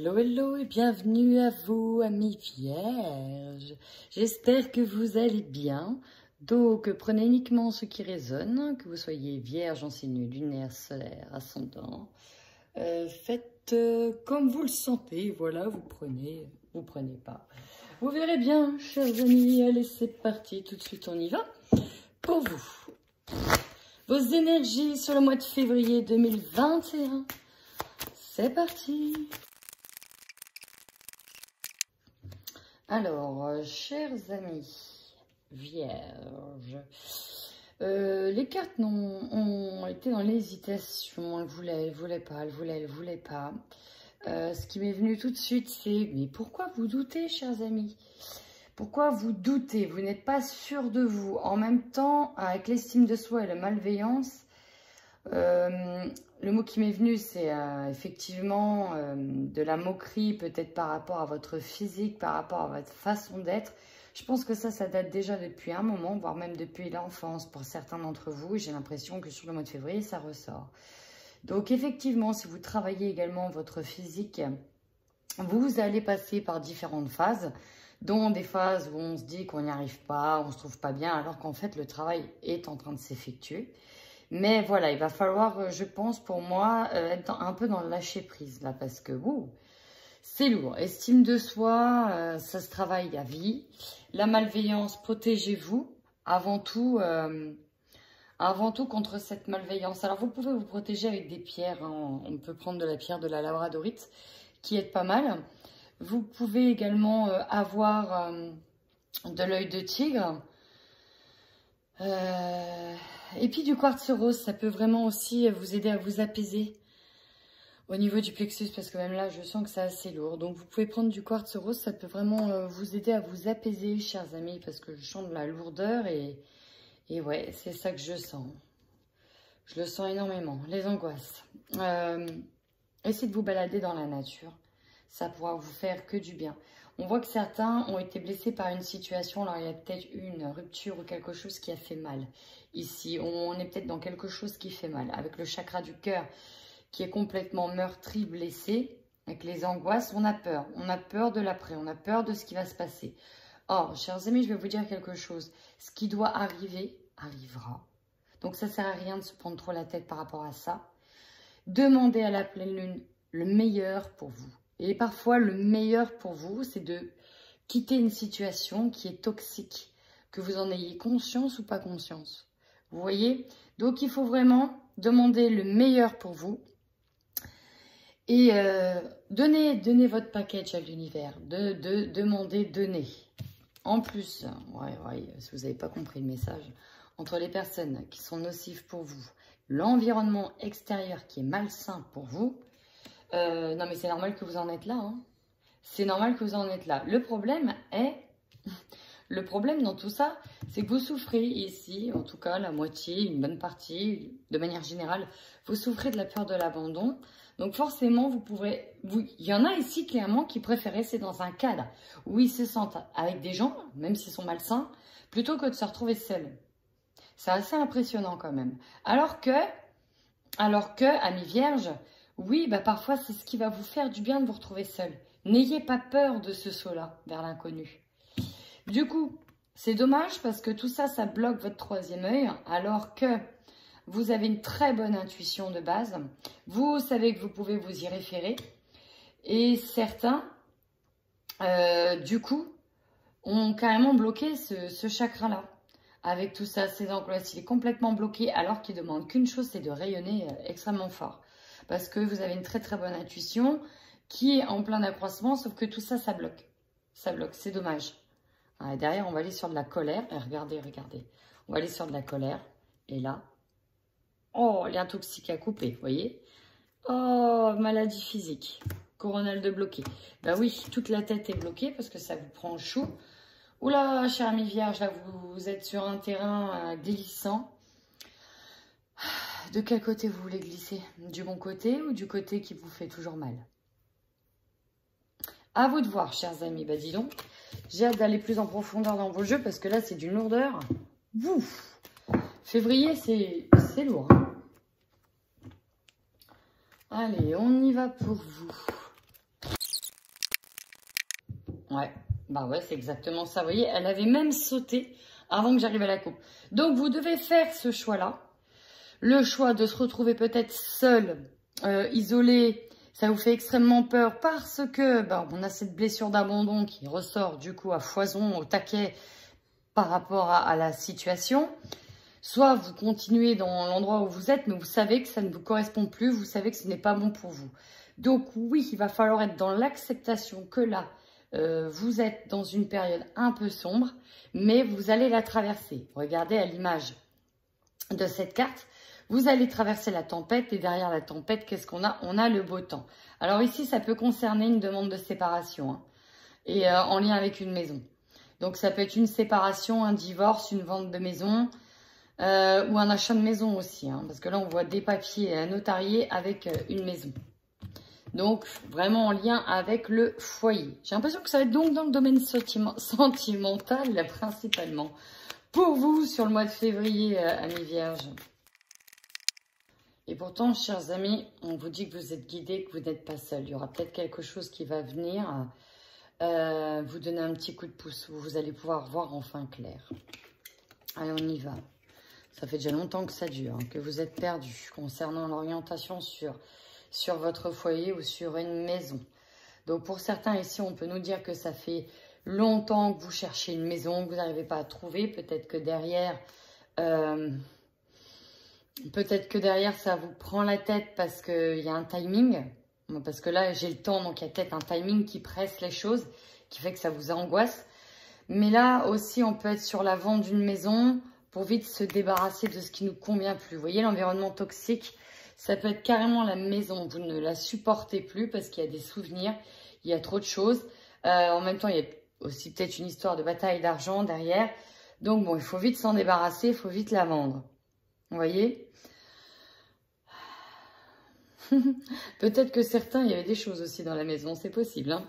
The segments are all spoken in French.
Hello, hello et bienvenue à vous, amis vierges. J'espère que vous allez bien. Donc, prenez uniquement ce qui résonne, que vous soyez vierge en signe lunaire, solaire, ascendant. Faites comme vous le sentez, voilà, vous prenez pas. Vous verrez bien, chers amis, allez, c'est parti, tout de suite on y va. Pour vous, vos énergies sur le mois de février 2021. C'est parti. Alors, chers amis vierges, les cartes ont été dans l'hésitation. Elles voulaient pas. Ce qui m'est venu tout de suite, c'est mais pourquoi vous doutez, chers amis? Pourquoi vous doutez? Vous n'êtes pas sûr de vous. En même temps, avec l'estime de soi et la malveillance, le mot qui m'est venu, c'est effectivement de la moquerie, peut-être par rapport à votre physique, par rapport à votre façon d'être. Je pense que ça date déjà depuis un moment, voire même depuis l'enfance pour certains d'entre vous. J'ai l'impression que sur le mois de février, ça ressort. Donc effectivement, si vous travaillez également votre physique, vous allez passer par différentes phases, dont des phases où on se dit qu'on n'y arrive pas, on ne se trouve pas bien, alors qu'en fait, le travail est en train de s'effectuer. Mais voilà, il va falloir, je pense, pour moi, être un peu dans le lâcher-prise, là, parce que, c'est lourd. Estime de soi, ça se travaille à vie. La malveillance, protégez-vous, avant tout contre cette malveillance. Alors, vous pouvez vous protéger avec des pierres, hein. On peut prendre de la pierre de la labradorite, qui est pas mal. Vous pouvez également avoir de l'œil de tigre. Et puis du quartz rose, ça peut vraiment aussi vous aider à vous apaiser au niveau du plexus, parce que même là, je sens que c'est assez lourd. Donc vous pouvez prendre du quartz rose, ça peut vraiment vous aider à vous apaiser, chers amis, parce que je sens de la lourdeur et ouais, c'est ça que je sens. Je le sens énormément, les angoisses. Essayez de vous balader dans la nature, ça pourra vous faire que du bien. On voit que certains ont été blessés par une situation, alors il y a peut-être une rupture ou quelque chose qui a fait mal. Ici, on est peut-être dans quelque chose qui fait mal. Avec le chakra du cœur qui est complètement meurtri, blessé, avec les angoisses, on a peur. On a peur de l'après, on a peur de ce qui va se passer. Or, chers amis, je vais vous dire quelque chose. Ce qui doit arriver, arrivera. Donc ça ne sert à rien de se prendre trop la tête par rapport à ça. Demandez à la pleine lune le meilleur pour vous. Et parfois, le meilleur pour vous, c'est de quitter une situation qui est toxique, que vous en ayez conscience ou pas conscience. Vous voyez? Donc, il faut vraiment demander le meilleur pour vous et donner votre package à l'univers. Demander, donner. En plus, si vous n'avez pas compris le message, entre les personnes qui sont nocives pour vous, l'environnement extérieur qui est malsain pour vous, non mais c'est normal que vous en êtes là, hein. C'est normal que vous en êtes là. Le problème dans tout ça, c'est que vous souffrez ici, en tout cas la moitié, une bonne partie, de manière générale, vous souffrez de la peur de l'abandon. Donc forcément, il y en a ici clairement qui préfèrent rester dans un cadre où ils se sentent avec des gens, même s'ils sont malsains, plutôt que de se retrouver seuls. C'est assez impressionnant quand même. Alors que, amis vierges, oui, parfois, c'est ce qui va vous faire du bien de vous retrouver seul. N'ayez pas peur de ce saut-là vers l'inconnu. Du coup, c'est dommage parce que tout ça, ça bloque votre troisième œil, alors que vous avez une très bonne intuition de base. Vous savez que vous pouvez vous y référer. Et certains, du coup, ont carrément bloqué ce chakra-là. Avec tout ça, ces angoisses, il est complètement bloqué, alors qu'il ne demande qu'une chose, c'est de rayonner extrêmement fort. Parce que vous avez une très très bonne intuition qui est en plein accroissement, sauf que tout ça, ça bloque. Ça bloque, c'est dommage. Et derrière, on va aller sur de la colère. Et regardez. On va aller sur de la colère. Et là, oh, lien toxique à couper, vous voyez? Oh, maladie physique. Coronal de bloqué. Oui, toute la tête est bloquée parce que ça vous prend chou. Oula, chère amie vierge, là, vous êtes sur un terrain glissant. De quel côté vous voulez glisser? Du bon côté ou du côté qui vous fait toujours mal? À vous de voir, chers amis. Dis donc, j'ai hâte d'aller plus en profondeur dans vos jeux parce que là, c'est d'une lourdeur. Ouf. Février, c'est lourd. Allez, on y va pour vous. Ouais, bah ouais, c'est exactement ça. Vous voyez, elle avait même sauté avant que j'arrive à la coupe. Donc, vous devez faire ce choix-là. Le choix de se retrouver peut-être seul, isolé, ça vous fait extrêmement peur parce que bah, on a cette blessure d'abandon qui ressort du coup à foison, au taquet par rapport à la situation. Soit vous continuez dans l'endroit où vous êtes, mais vous savez que ça ne vous correspond plus, vous savez que ce n'est pas bon pour vous. Donc oui, il va falloir être dans l'acceptation que là, vous êtes dans une période un peu sombre, mais vous allez la traverser. Regardez à l'image de cette carte, vous allez traverser la tempête et derrière la tempête, qu'est-ce qu'on a? On a le beau temps. Alors ici, ça peut concerner une demande de séparation hein, et en lien avec une maison. Donc ça peut être une séparation, un divorce, une vente de maison ou un achat de maison aussi. Hein, parce que là, on voit des papiers notariés avec une maison. Donc, vraiment en lien avec le foyer. J'ai l'impression que ça va être donc dans le domaine sentimental, principalement. Pour vous, sur le mois de février, amis vierges. Et pourtant, chers amis, on vous dit que vous êtes guidés, que vous n'êtes pas seul. Il y aura peut-être quelque chose qui va venir vous donner un petit coup de pouce. Où vous allez pouvoir voir enfin clair. Allez, on y va. Ça fait déjà longtemps que ça dure, hein, que vous êtes perdu concernant l'orientation sur votre foyer ou sur une maison. Donc, pour certains ici, on peut nous dire que ça fait longtemps que vous cherchez une maison, que vous n'arrivez pas à trouver. Peut-être que derrière... ça vous prend la tête parce qu'il y a un timing. Parce que là, j'ai le temps, donc il y a peut-être un timing qui presse les choses, qui fait que ça vous angoisse. Mais là aussi, on peut être sur la vente d'une maison pour vite se débarrasser de ce qui ne nous convient plus. Vous voyez, l'environnement toxique, ça peut être carrément la maison. Vous ne la supportez plus parce qu'il y a des souvenirs, il y a trop de choses. En même temps, il y a aussi peut-être une histoire de bataille d'argent derrière. Donc bon, il faut vite s'en débarrasser, il faut vite la vendre. Vous voyez? Peut-être que certains, il y avait des choses aussi dans la maison, c'est possible. Hein,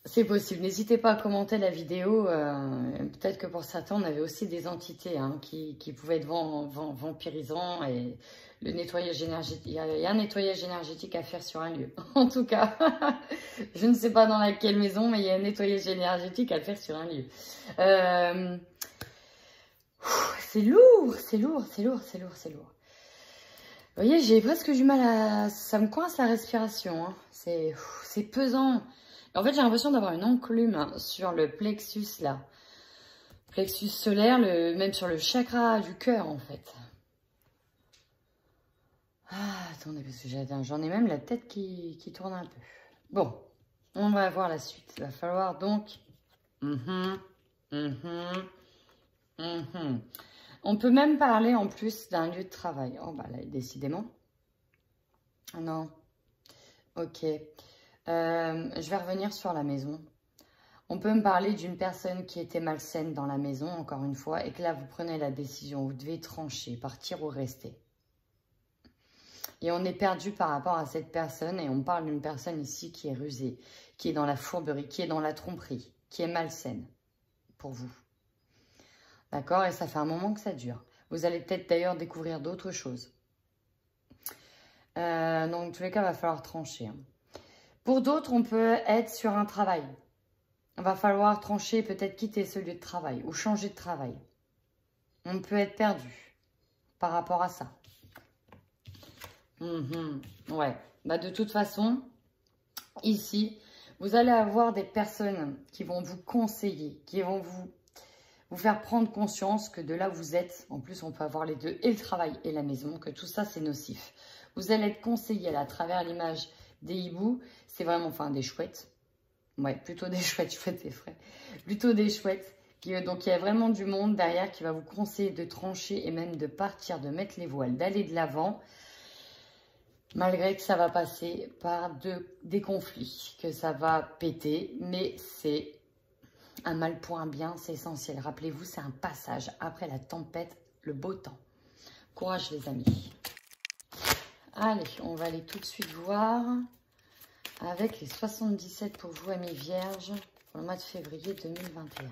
c'est possible. N'hésitez pas à commenter la vidéo. Peut-être que pour certains, on avait aussi des entités hein, qui pouvaient être vampirisants. Et le nettoyage énergétique, il y a un nettoyage énergétique à faire sur un lieu. En tout cas, je ne sais pas dans laquelle maison, mais il y a un nettoyage énergétique à faire sur un lieu. C'est lourd, c'est lourd, c'est lourd, c'est lourd, c'est lourd. Vous voyez, j'ai presque du mal à... Ça me coince la respiration. Hein. C'est pesant. En fait, j'ai l'impression d'avoir une enclume hein, sur le plexus, là. Plexus solaire, même sur le chakra du cœur, en fait. Ah, attendez, parce que j'en ai même la tête qui tourne un peu. Bon, on va voir la suite. Il va falloir donc... On peut même parler en plus d'un lieu de travail. Oh, bah là, décidément. Non. Ok. Je vais revenir sur la maison. On peut me parler d'une personne qui était malsaine dans la maison, encore une fois, et que là, vous prenez la décision. Vous devez trancher, partir ou rester. Et on est perdu par rapport à cette personne, et on parle d'une personne ici qui est rusée, qui est dans la fourberie, qui est dans la tromperie, qui est malsaine pour vous. D'accord? Et ça fait un moment que ça dure. Vous allez peut-être d'ailleurs découvrir d'autres choses. Donc, dans tous les cas, il va falloir trancher. Hein. Pour d'autres, on peut être sur un travail. Il va falloir trancher, peut-être quitter ce lieu de travail ou changer de travail. On peut être perdu par rapport à ça. Ouais. Bah, de toute façon, ici, vous allez avoir des personnes qui vont vous conseiller, qui vont vous faire prendre conscience que de là où vous êtes, en plus on peut avoir les deux, et le travail et la maison, que tout ça c'est nocif. Vous allez être conseillé à travers l'image des hiboux, c'est vraiment, enfin des chouettes, ouais, plutôt des chouettes, chouettes et frais, plutôt des chouettes, donc il y a vraiment du monde derrière qui va vous conseiller de trancher et même de partir, de mettre les voiles, d'aller de l'avant, malgré que ça va passer par des conflits, que ça va péter, mais c'est... un mal pour un bien, c'est essentiel. Rappelez-vous, c'est un passage. Après la tempête, le beau temps. Courage les amis. Allez, on va aller tout de suite voir avec les 77 pour vous, amis vierges, pour le mois de février 2021.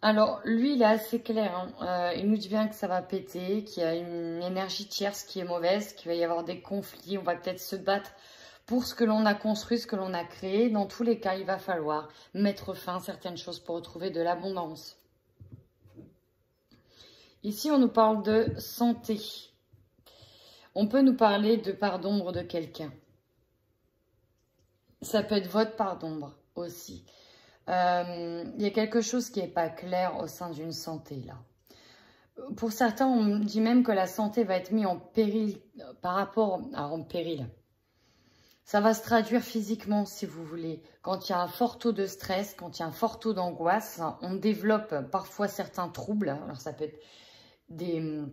Alors, lui, il est assez clair. Hein. Il nous dit bien que ça va péter, qu'il y a une énergie tierce qui est mauvaise, qu'il va y avoir des conflits. On va peut-être se battre pour ce que l'on a construit, ce que l'on a créé. Dans tous les cas, il va falloir mettre fin à certaines choses pour retrouver de l'abondance. Ici, on nous parle de santé. On peut nous parler de part d'ombre de quelqu'un. Ça peut être votre part d'ombre aussi. Il y a quelque chose qui n'est pas clair au sein d'une santé, là. Pour certains, on dit même que la santé va être mise en péril par rapport en péril. Ça va se traduire physiquement, si vous voulez. Quand il y a un fort taux de stress, quand il y a un fort taux d'angoisse, on développe parfois certains troubles. Alors, ça peut être des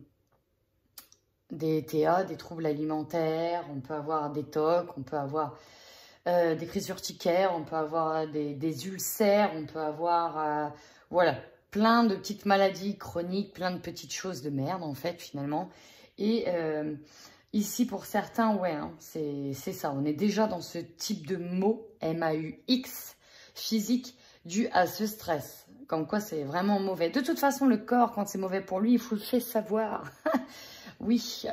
TA, des troubles alimentaires, on peut avoir des TOC, on peut avoir des crises urticaires, on peut avoir des ulcères, on peut avoir, voilà, plein de petites maladies chroniques, plein de petites choses de merde, en fait, finalement. Et ici, pour certains, ouais, hein, c'est ça. On est déjà dans ce type de mot, MAUX, physique, dû à ce stress. Comme quoi, c'est vraiment mauvais. De toute façon, le corps, quand c'est mauvais pour lui, il faut le faire savoir. Oui,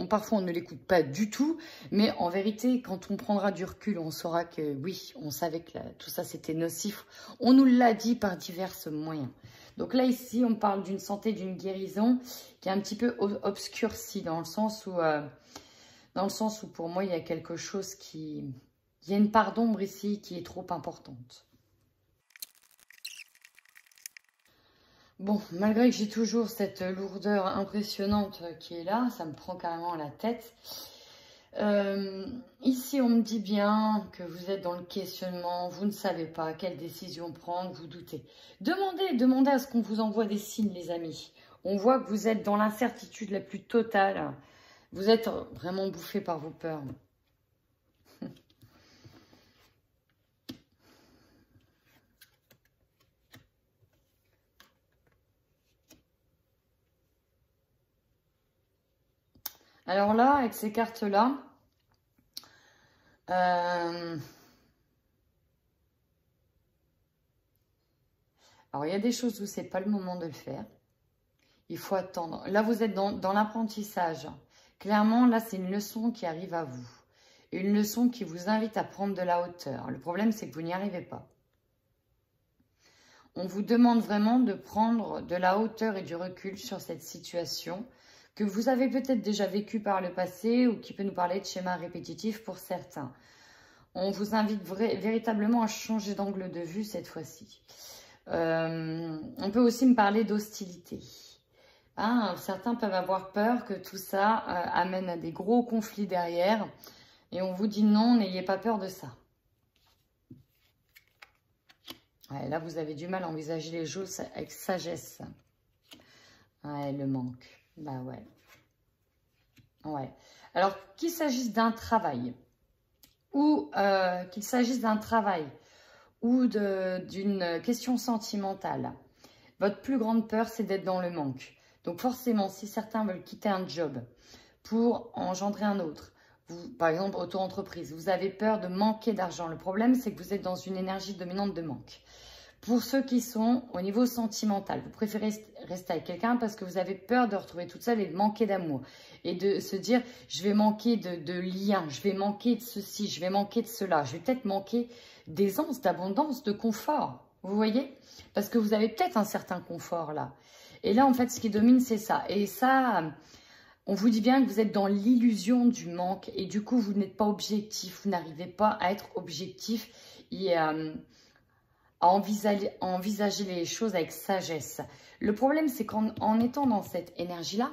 parfois on ne l'écoute pas du tout, mais en vérité, quand on prendra du recul, on saura que oui, on savait que tout ça c'était nocif. On nous l'a dit par divers moyens. Donc là, ici, on parle d'une santé, d'une guérison qui est un petit peu obscurcie dans le sens où pour moi, il y a quelque chose il y a une part d'ombre ici qui est trop importante. Bon, malgré que j'ai toujours cette lourdeur impressionnante qui est là, ça me prend carrément la tête. Ici, on me dit bien que vous êtes dans le questionnement, vous ne savez pas quelle décision prendre, vous doutez. Demandez à ce qu'on vous envoie des signes, les amis. On voit que vous êtes dans l'incertitude la plus totale. Vous êtes vraiment bouffé par vos peurs. Alors là, avec ces cartes-là, alors il y a des choses où c'est pas le moment de le faire. Il faut attendre. Là, vous êtes dans l'apprentissage. Clairement, là, c'est une leçon qui arrive à vous. Une leçon qui vous invite à prendre de la hauteur. Le problème, c'est que vous n'y arrivez pas. On vous demande vraiment de prendre de la hauteur et du recul sur cette situation que vous avez peut-être déjà vécu par le passé ou qui peut nous parler de schémas répétitifs pour certains. On vous invite véritablement à changer d'angle de vue cette fois-ci. On peut aussi me parler d'hostilité. Hein, certains peuvent avoir peur que tout ça amène à des gros conflits derrière. Et on vous dit non, n'ayez pas peur de ça. Ouais, là, vous avez du mal à envisager les choses avec sagesse. Ouais, le manque. Bah ouais. Ouais. Alors, qu'il s'agisse d'un travail ou d'une question sentimentale, votre plus grande peur, c'est d'être dans le manque. Donc forcément, si certains veulent quitter un job pour engendrer un autre, par exemple auto-entreprise, vous avez peur de manquer d'argent. Le problème, c'est que vous êtes dans une énergie dominante de manque. Pour ceux qui sont au niveau sentimental, vous préférez rester avec quelqu'un parce que vous avez peur de retrouver toute seule et de manquer d'amour. Et de se dire, je vais manquer de liens, je vais manquer de ceci, je vais manquer de cela. Je vais peut-être manquer d'aisance, d'abondance, de confort. Vous voyez? Parce que vous avez peut-être un certain confort là. Et là, en fait, ce qui domine, c'est ça. Et ça, on vous dit bien que vous êtes dans l'illusion du manque. Et du coup, vous n'êtes pas objectif. Vous n'arrivez pas à être objectif et à envisager les choses avec sagesse. Le problème, c'est qu'en étant dans cette énergie-là,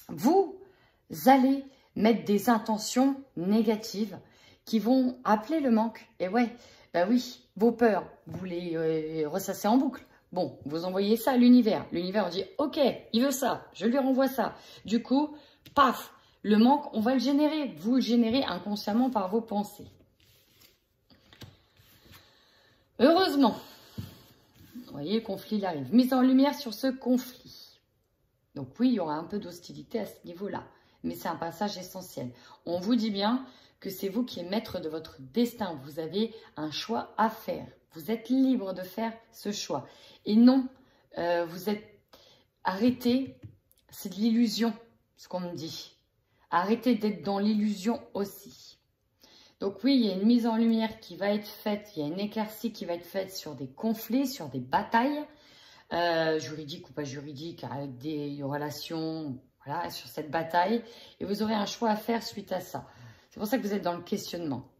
vous allez mettre des intentions négatives qui vont appeler le manque. Et ouais, bah oui, vos peurs, vous les ressassez en boucle. Bon, vous envoyez ça à l'univers. L'univers dit, ok, il veut ça, je lui renvoie ça. Du coup, paf, le manque, on va le générer. Vous le générez inconsciemment par vos pensées. Heureusement, vous voyez, le conflit il arrive. Mise en lumière sur ce conflit. Donc oui, il y aura un peu d'hostilité à ce niveau-là. Mais c'est un passage essentiel. On vous dit bien que c'est vous qui êtes maître de votre destin. Vous avez un choix à faire. Vous êtes libre de faire ce choix. Et non, vous êtes arrêtez, c'est de l'illusion, ce qu'on me dit. Arrêtez d'être dans l'illusion aussi. Donc oui, il y a une mise en lumière qui va être faite, il y a une éclaircie qui va être faite sur des conflits, sur des batailles, juridiques ou pas juridiques, avec des relations, voilà, sur cette bataille. Et vous aurez un choix à faire suite à ça. C'est pour ça que vous êtes dans le questionnement.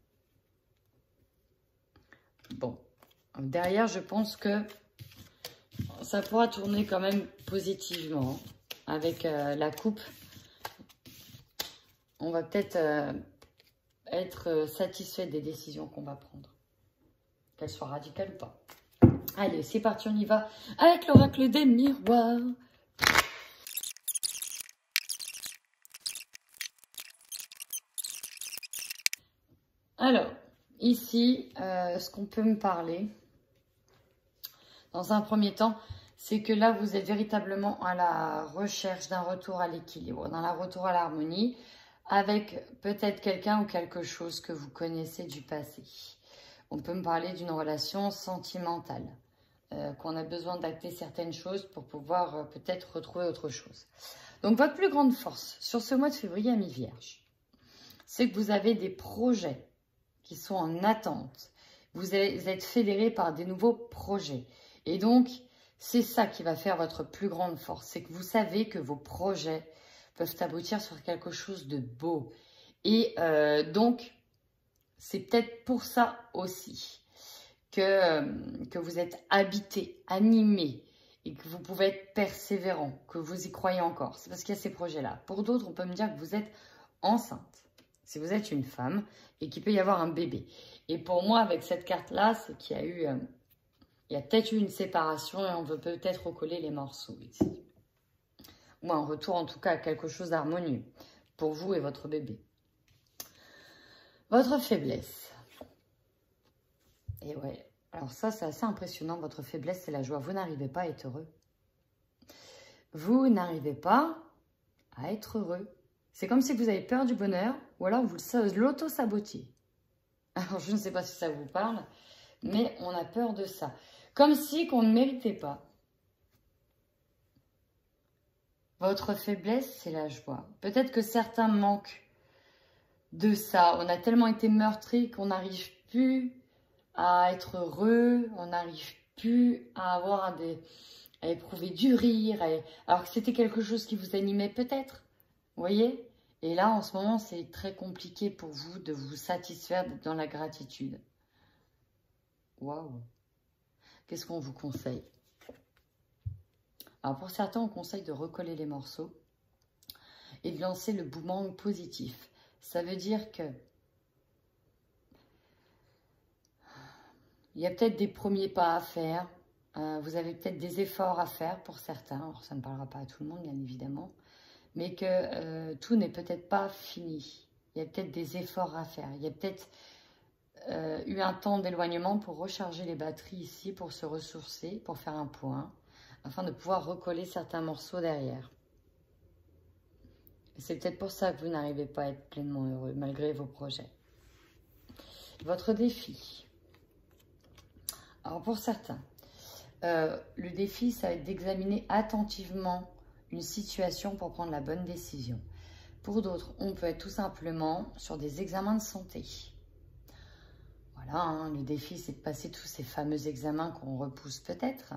Bon, derrière, je pense que ça pourra tourner quand même positivement avec la coupe. On va peut-être être satisfait des décisions qu'on va prendre, qu'elles soient radicales ou pas. Allez, c'est parti, on y va avec l'oracle des miroirs. Alors, ici, ce qu'on peut me parler, dans un premier temps, c'est que là, vous êtes véritablement à la recherche d'un retour à l'équilibre, d'un retour à l'harmonie, avec peut-être quelqu'un ou quelque chose que vous connaissez du passé. On peut me parler d'une relation sentimentale, qu'on a besoin d'acter certaines choses pour pouvoir peut-être retrouver autre chose. Donc, votre plus grande force sur ce mois de février à mi-vierge, c'est que vous avez des projets qui sont en attente. Vous êtes fédérés par des nouveaux projets. Et donc, c'est ça qui va faire votre plus grande force. C'est que vous savez que vos projets peuvent aboutir sur quelque chose de beau. Et donc, c'est peut-être pour ça aussi que vous êtes habité, animé, et que vous pouvez être persévérant, que vous y croyez encore. C'est parce qu'il y a ces projets-là. Pour d'autres, on peut me dire que vous êtes enceinte, si vous êtes une femme, et qu'il peut y avoir un bébé. Et pour moi, avec cette carte-là, c'est qu'il y a eu... il y a peut-être eu une séparation et on veut peut-être recoller les morceaux ici. Ou un retour en tout cas à quelque chose d'harmonieux pour vous et votre bébé. Votre faiblesse. Et ouais, alors ça c'est assez impressionnant. Votre faiblesse, c'est la joie. Vous n'arrivez pas à être heureux. Vous n'arrivez pas à être heureux. C'est comme si vous avez peur du bonheur ou alors vous l'auto-sabotiez. Alors je ne sais pas si ça vous parle, mais on a peur de ça. Comme si qu'on ne méritait pas. Votre faiblesse, c'est la joie. Peut-être que certains manquent de ça. On a tellement été meurtris qu'on n'arrive plus à être heureux. On n'arrive plus à avoir à éprouver du rire. Alors que c'était quelque chose qui vous animait peut-être. Vous voyez? Et là, en ce moment, c'est très compliqué pour vous de vous satisfaire d'être dans la gratitude. Waouh! Qu'est-ce qu'on vous conseille? Alors pour certains, on conseille de recoller les morceaux et de lancer le boomerang positif. Ça veut dire que il y a peut-être des premiers pas à faire. Vous avez peut-être des efforts à faire pour certains. Alors ça ne parlera pas à tout le monde, bien évidemment. Mais que tout n'est peut-être pas fini. Il y a peut-être des efforts à faire. Il y a peut-être eu un temps d'éloignement pour recharger les batteries ici, pour se ressourcer, pour faire un point, afin de pouvoir recoller certains morceaux derrière. C'est peut-être pour ça que vous n'arrivez pas à être pleinement heureux, malgré vos projets. Votre défi. Alors pour certains, le défi, ça va être d'examiner attentivement une situation pour prendre la bonne décision. Pour d'autres, on peut être tout simplement sur des examens de santé. Voilà, hein, le défi, c'est de passer tous ces fameux examens qu'on repousse peut-être.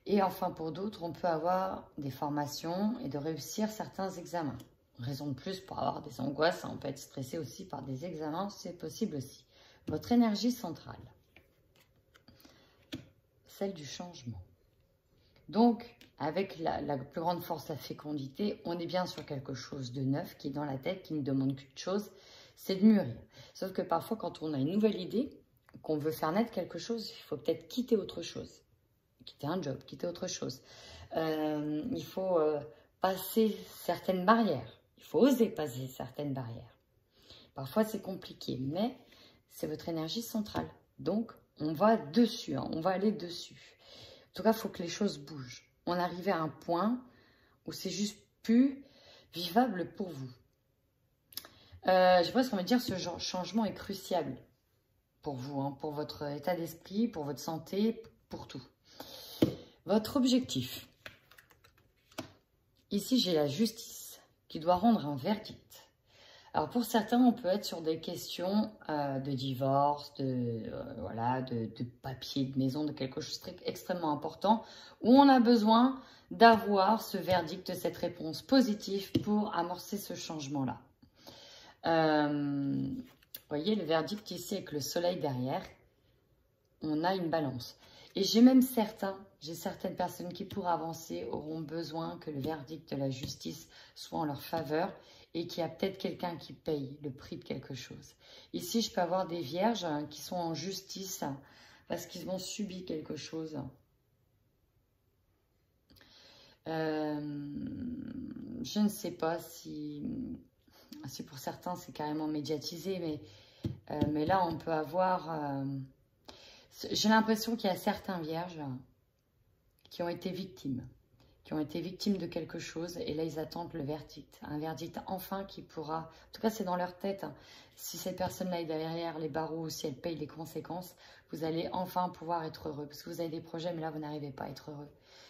Et enfin, pour d'autres, on peut avoir des formations et de réussir certains examens. Raison de plus pour avoir des angoisses, on peut être stressé aussi par des examens, c'est possible aussi. Votre énergie centrale, celle du changement. Donc, avec la plus grande force, la fécondité, on est bien sur quelque chose de neuf qui est dans la tête, qui ne demande qu'une chose, c'est de mûrir. Sauf que parfois, quand on a une nouvelle idée, qu'on veut faire naître quelque chose, il faut peut-être quitter autre chose. Quitter un job, quitter autre chose. Il faut passer certaines barrières. Il faut oser passer certaines barrières. Parfois, c'est compliqué, mais c'est votre énergie centrale. Donc, on va dessus, hein, on va aller dessus. En tout cas, il faut que les choses bougent. On arrive à un point où c'est juste plus vivable pour vous. Je pense qu'on va dire que ce changement est crucial pour vous, hein, pour votre état d'esprit, pour votre santé, pour tout. Votre objectif. Ici, j'ai la justice qui doit rendre un verdict. Alors pour certains, on peut être sur des questions de divorce, voilà, de papier, de maison, de quelque chose extrêmement important, où on a besoin d'avoir ce verdict, cette réponse positive pour amorcer ce changement-là. Vous voyez le verdict ici avec le soleil derrière, on a une balance. Et j'ai certaines personnes qui pour avancer auront besoin que le verdict de la justice soit en leur faveur et qu'il y a peut-être quelqu'un qui paye le prix de quelque chose. Ici, je peux avoir des vierges qui sont en justice parce qu'ils ont subi quelque chose. Je ne sais pas si pour certains c'est carrément médiatisé, mais là on peut avoir... j'ai l'impression qu'il y a certains vierges qui ont été victimes de quelque chose et là ils attendent le verdict. Un verdict enfin qui pourra... En tout cas c'est dans leur tête. Si cette personne-là est derrière les barreaux ou si elle paye les conséquences, vous allez enfin pouvoir être heureux. Parce que vous avez des projets mais là vous n'arrivez pas à être heureux.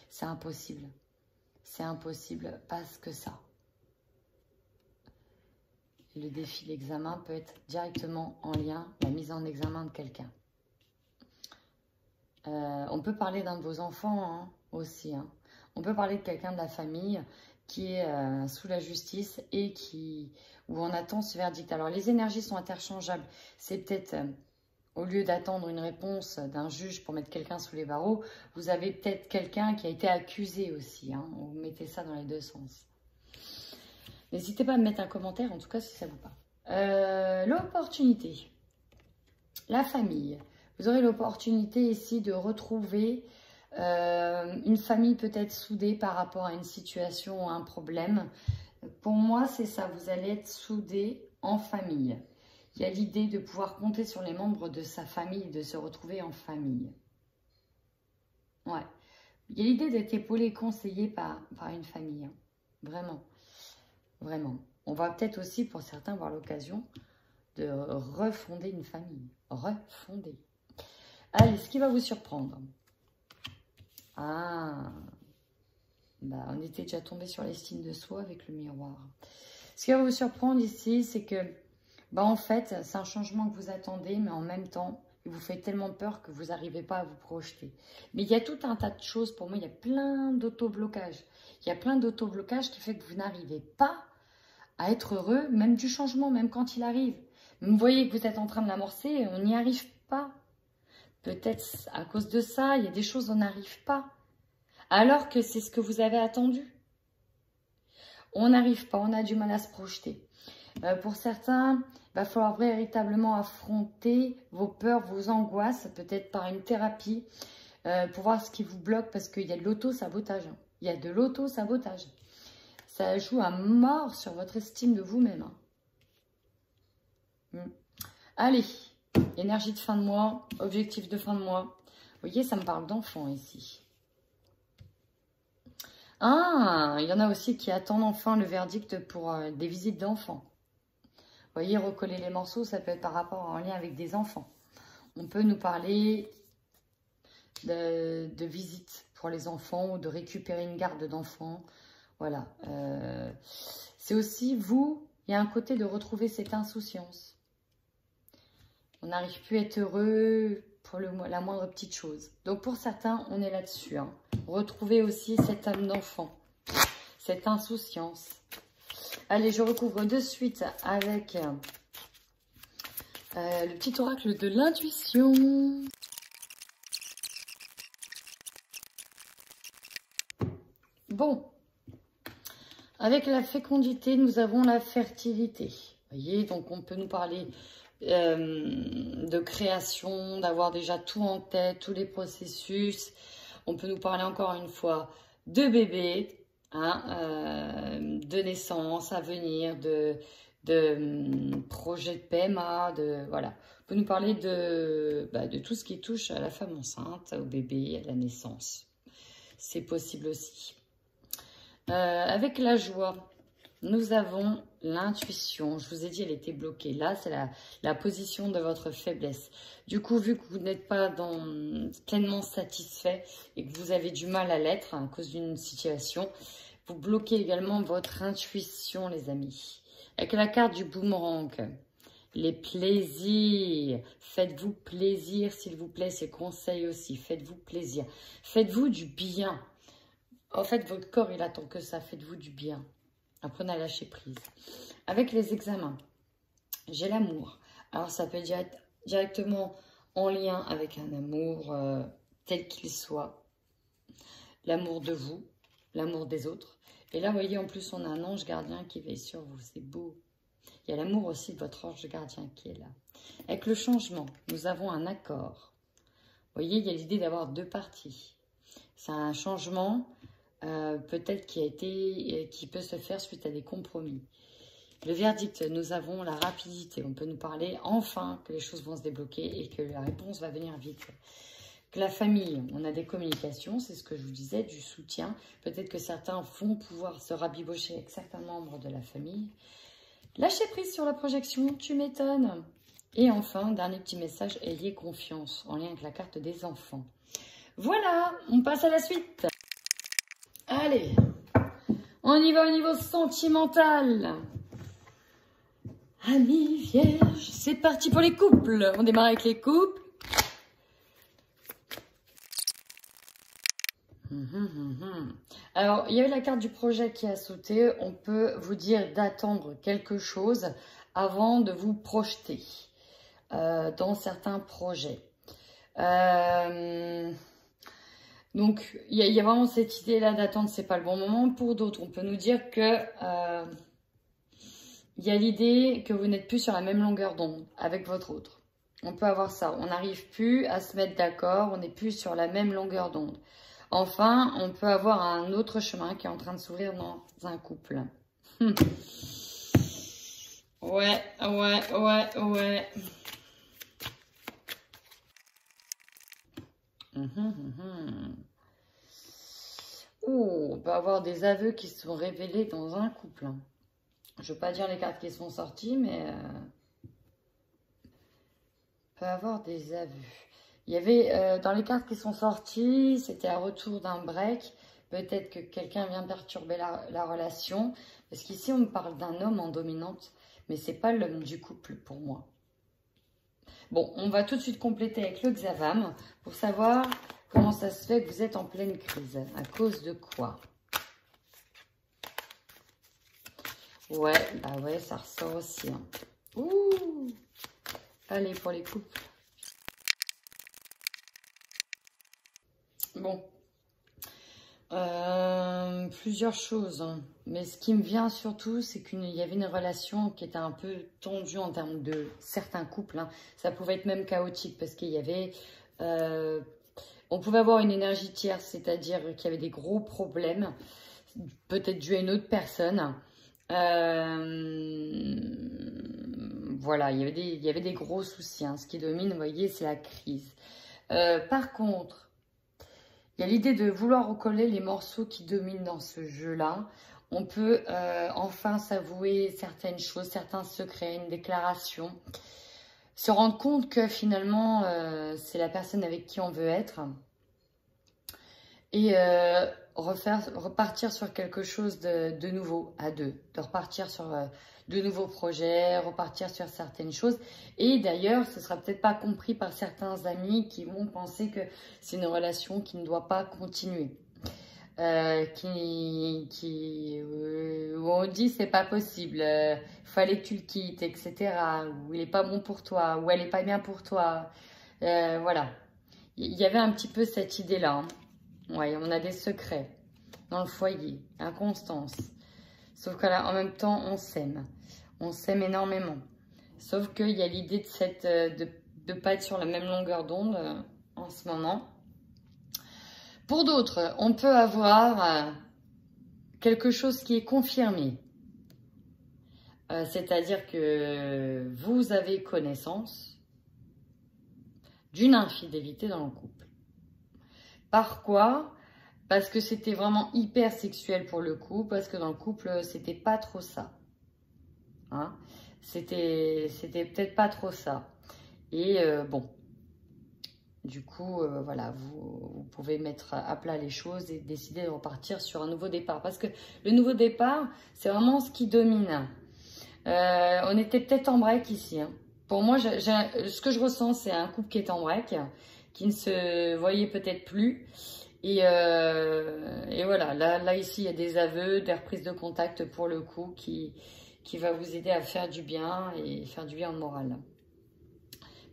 C'est impossible. C'est impossible parce que ça. Le défi, l'examen peut être directement en lien, la mise en examen de quelqu'un. On peut parler d'un de vos enfants aussi. On peut parler de quelqu'un de la famille qui est sous la justice et où on attend ce verdict. Alors les énergies sont interchangeables. C'est peut-être, au lieu d'attendre une réponse d'un juge pour mettre quelqu'un sous les barreaux, vous avez peut-être quelqu'un qui a été accusé aussi. Vous mettez ça dans les deux sens. N'hésitez pas à me mettre un commentaire, en tout cas, si ça vous parle. L'opportunité. La famille. Vous aurez l'opportunité ici de retrouver une famille peut-être soudée par rapport à une situation ou un problème. Pour moi, c'est ça. Vous allez être soudés en famille. Il y a l'idée de pouvoir compter sur les membres de sa famille, de se retrouver en famille. Ouais. Il y a l'idée d'être épaulé et conseillé par une famille. Vraiment. Vraiment. On va peut-être aussi, pour certains, avoir l'occasion de refonder une famille. Refonder. Allez, ce qui va vous surprendre. Ah, bah, on était déjà tombé sur l'estime de soi avec le miroir. Ce qui va vous surprendre ici, c'est que, bah, en fait, c'est un changement que vous attendez, mais en même temps, il vous fait tellement peur que vous n'arrivez pas à vous projeter. Mais il y a tout un tas de choses, pour moi, il y a plein d'autoblocages. Il y a plein d'autoblocages qui fait que vous n'arrivez pas à être heureux, même du changement, même quand il arrive. Vous voyez que vous êtes en train de l'amorcer, on n'y arrive pas. Peut-être à cause de ça, il y a des choses où on n'arrive pas. Alors que c'est ce que vous avez attendu. On n'arrive pas, on a du mal à se projeter. Pour certains, il va falloir véritablement affronter vos peurs, vos angoisses, peut-être par une thérapie, pour voir ce qui vous bloque, parce qu'il y a de l'auto-sabotage. Il y a de l'auto-sabotage. Ça joue à mort sur votre estime de vous-même. Allez, énergie de fin de mois, objectif de fin de mois. Vous voyez, ça me parle d'enfants ici. Ah, il y en a aussi qui attendent enfin le verdict pour des visites d'enfants. Vous voyez, recoller les morceaux, ça peut être par rapport en lien avec des enfants. On peut nous parler de visites pour les enfants ou de récupérer une garde d'enfants. Voilà. C'est aussi, vous, il y a un côté de retrouver cette insouciance. On n'arrive plus à être heureux pour la moindre petite chose. Donc, pour certains, on est là-dessus. Retrouvez aussi cette âme d'enfant, cette insouciance. Allez, je recouvre de suite avec le petit oracle de l'intuition. Bon. Avec la fécondité, nous avons la fertilité. Vous voyez, donc on peut nous parler de création, d'avoir déjà tout en tête, tous les processus. On peut nous parler encore une fois de bébé, de naissance à venir, de projet de PMA, voilà. On peut nous parler de tout ce qui touche à la femme enceinte, au bébé, à la naissance. C'est possible aussi. Avec la joie, nous avons l'intuition. Je vous ai dit, elle était bloquée. Là, c'est la position de votre faiblesse. Du coup, vu que vous n'êtes pas pleinement satisfait et que vous avez du mal à l'être à cause d'une situation, vous bloquez également votre intuition, les amis. Avec la carte du boomerang, les plaisirs. Faites-vous plaisir, s'il vous plaît. C'est conseil aussi. Faites-vous plaisir. Faites-vous du bien. En fait, votre corps, il attend que ça. Faites-vous du bien. Apprenez à lâcher prise. Avec les examens, j'ai l'amour. Alors, ça peut être directement en lien avec un amour tel qu'il soit. L'amour de vous, l'amour des autres. Et là, vous voyez, en plus, on a un ange gardien qui veille sur vous. C'est beau. Il y a l'amour aussi de votre ange gardien qui est là. Avec le changement, nous avons un accord. Vous voyez, il y a l'idée d'avoir deux parties. C'est un changement peut-être qui peut se faire suite à des compromis. Le verdict, nous avons la rapidité. On peut nous parler enfin que les choses vont se débloquer et que la réponse va venir vite. Que la famille, on a des communications, c'est ce que je vous disais, du soutien. Peut-être que certains vont pouvoir se rabibocher avec certains membres de la famille. Lâchez prise sur la projection, tu m'étonnes. Et enfin, dernier petit message, ayez confiance en lien avec la carte des enfants. Voilà, on passe à la suite. Allez, on y va au niveau sentimental. Amis vierges, c'est parti pour les couples. On démarre avec les couples. Alors, il y avait la carte du projet qui a sauté. On peut vous dire d'attendre quelque chose avant de vous projeter dans certains projets. Donc, il y a vraiment cette idée-là d'attendre, c'est pas le bon moment. Pour d'autres, on peut nous dire que il y a l'idée que vous n'êtes plus sur la même longueur d'onde avec votre autre. On peut avoir ça. On n'arrive plus à se mettre d'accord. On n'est plus sur la même longueur d'onde. Enfin, on peut avoir un autre chemin qui est en train de s'ouvrir dans un couple. Ouais. Oh, on peut avoir des aveux qui se sont révélés dans un couple. Je ne veux pas dire les cartes qui sont sorties, mais on peut avoir des aveux. Il y avait, dans les cartes qui sont sorties, c'était un retour d'un break. Peut-être que quelqu'un vient perturber la relation. Parce qu'ici, on me parle d'un homme en dominante, mais ce n'est pas l'homme du couple pour moi. Bon, on va tout de suite compléter avec le Xavam pour savoir comment ça se fait que vous êtes en pleine crise. À cause de quoi? Ouais, bah ouais, ça ressort aussi. Hein. Ouh! Allez, pour les couples. Bon. Plusieurs choses. Hein. Mais ce qui me vient surtout, c'est qu'il y avait une relation qui était un peu tendue en termes de certains couples. Hein. Ça pouvait être même chaotique parce qu'il y avait... on pouvait avoir une énergie tierce, c'est-à-dire qu'il y avait des gros problèmes, peut-être dû à une autre personne. Voilà, il y avait des gros soucis. Hein. Ce qui domine, vous voyez, c'est la crise. Par contre, il y a l'idée de vouloir recoller les morceaux qui dominent dans ce jeu-là. On peut enfin s'avouer certaines choses, certains secrets, une déclaration. Se rendre compte que finalement, c'est la personne avec qui on veut être. Et repartir sur quelque chose de nouveau à deux. De repartir sur de nouveaux projets, repartir sur certaines choses. Et d'ailleurs, ce ne sera peut-être pas compris par certains amis qui vont penser que c'est une relation qui ne doit pas continuer. Où on dit c'est pas possible, fallait que tu le quittes, etc. Ou il n'est pas bon pour toi, ou elle n'est pas bien pour toi. Voilà. Il y avait un petit peu cette idée-là. Hein. Ouais, on a des secrets dans le foyer, inconstance. Sauf qu'en même temps, on s'aime. On s'aime énormément. Sauf qu'il y a l'idée de ne pas être sur la même longueur d'onde en ce moment. Pour d'autres, on peut avoir quelque chose qui est confirmé. C'est-à-dire que vous avez connaissance d'une infidélité dans le couple. Par quoi? Parce que c'était vraiment hyper sexuel pour le coup, parce que dans le couple, c'était pas trop ça. Hein? C'était peut-être pas trop ça. Et bon, du coup, voilà, vous pouvez mettre à plat les choses et décider de repartir sur un nouveau départ. Parce que le nouveau départ, c'est vraiment ce qui domine. On était peut-être en break ici. Hein. Pour moi, ce que je ressens, c'est un couple qui est en break, qui ne se voyait peut-être plus. Et voilà, là ici, il y a des aveux, des reprises de contact pour le coup qui va vous aider à faire du bien et faire du bien en moral.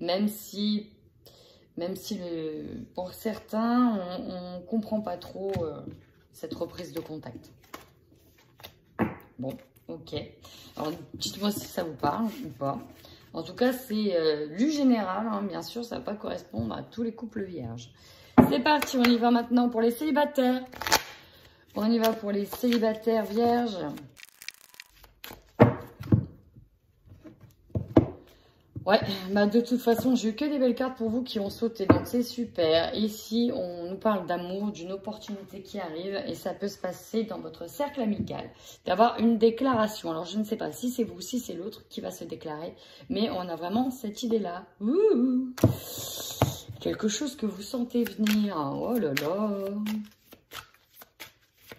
Même si pour certains, on ne comprend pas trop cette reprise de contact. Bon, ok. Alors, dites-moi si ça vous parle ou pas. En tout cas, c'est du général, hein, bien sûr, ça ne va pas correspondre à tous les couples vierges. C'est parti, on y va maintenant pour les célibataires. On y va pour les célibataires vierges. Ouais, bah de toute façon, j'ai eu que des belles cartes pour vous qui ont sauté, donc c'est super. Ici, on nous parle d'amour, d'une opportunité qui arrive, et ça peut se passer dans votre cercle amical, d'avoir une déclaration. Alors, je ne sais pas si c'est vous, si c'est l'autre qui va se déclarer, mais on a vraiment cette idée-là. Ouh, quelque chose que vous sentez venir. Oh là là.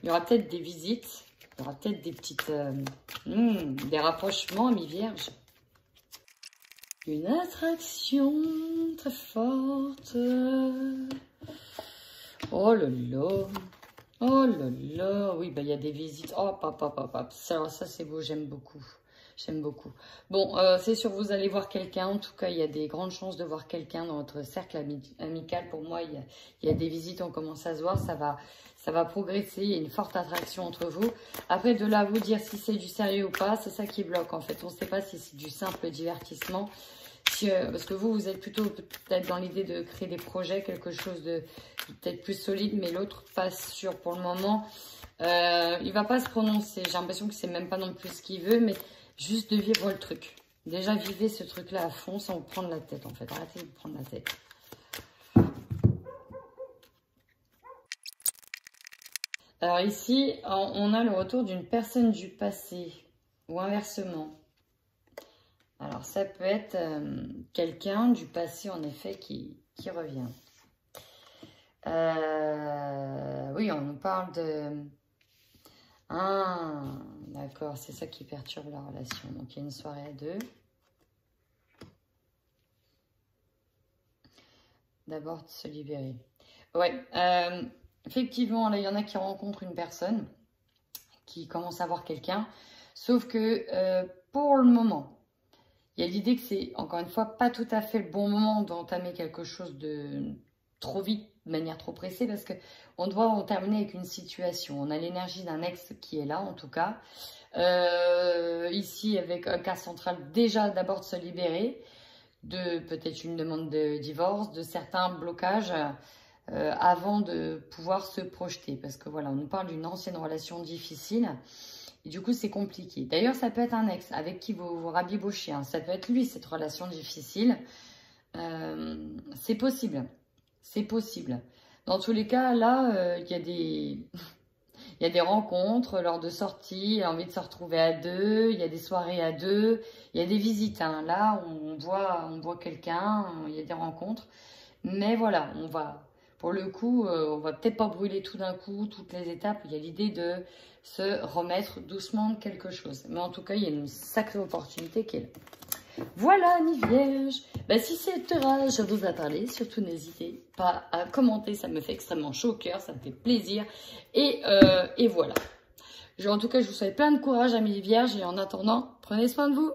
Il y aura peut-être des visites, il y aura peut-être des petites... des rapprochements, amis vierges. Une attraction très forte. Oh là là. Oh là là. Oui, bah il y a des visites. Oh, hop. Ça c'est beau, j'aime beaucoup. J'aime beaucoup. Bon, c'est sûr, vous allez voir quelqu'un. En tout cas, il y a des grandes chances de voir quelqu'un dans votre cercle amical. Pour moi, il y a des visites, on commence à se voir. Ça va progresser. Il y a une forte attraction entre vous. Après, de là à vous dire si c'est du sérieux ou pas, c'est ça qui bloque en fait. On ne sait pas si c'est du simple divertissement. Parce que vous êtes plutôt peut-être dans l'idée de créer des projets, quelque chose de peut-être plus solide, mais l'autre pas sûr pour le moment. Il va pas se prononcer. J'ai l'impression que c'est même pas non plus ce qu'il veut, mais juste de vivre le truc. Déjà, vivez ce truc-là à fond sans vous prendre la tête, en fait. Arrêtez de vous prendre la tête. Alors ici, on a le retour d'une personne du passé, ou inversement. Alors, ça peut être quelqu'un du passé, en effet, qui revient. Oui, on nous parle de... Ah, d'accord, c'est ça qui perturbe la relation. Donc, il y a une soirée à deux. D'abord, se libérer. Ouais, effectivement, là, il y en a qui rencontrent une personne, qui commence à voir quelqu'un. Sauf que, pour le moment... Il y a l'idée que c'est, encore une fois, pas tout à fait le bon moment d'entamer quelque chose de trop vite, de manière trop pressée, parce qu'on doit en terminer avec une situation. On a l'énergie d'un ex qui est là, en tout cas. Ici, avec un cas central, déjà d'abord de se libérer, de peut-être une demande de divorce, de certains blocages, avant de pouvoir se projeter. Parce que voilà, on nous parle d'une ancienne relation difficile. Et du coup, c'est compliqué. D'ailleurs, ça peut être un ex avec qui vous rabibochez. Hein. Ça peut être lui, cette relation difficile. C'est possible. C'est possible. Dans tous les cas, là, il y a des rencontres lors de sorties. Il y a envie de se retrouver à deux. Il y a des soirées à deux. Il y a des visites. Hein. Là, on voit quelqu'un. Il y a des rencontres. Mais voilà, pour le coup, on va peut-être pas brûler tout d'un coup, toutes les étapes. Il y a l'idée de se remettre doucement de quelque chose. Mais en tout cas, il y a une sacrée opportunité qui est là. Voilà, amis vierges. Ben, si cette tirage vous a parlé, surtout n'hésitez pas à commenter. Ça me fait extrêmement chaud au cœur, ça me fait plaisir. Et voilà. En tout cas, je vous souhaite plein de courage, amis vierges. Et en attendant, prenez soin de vous.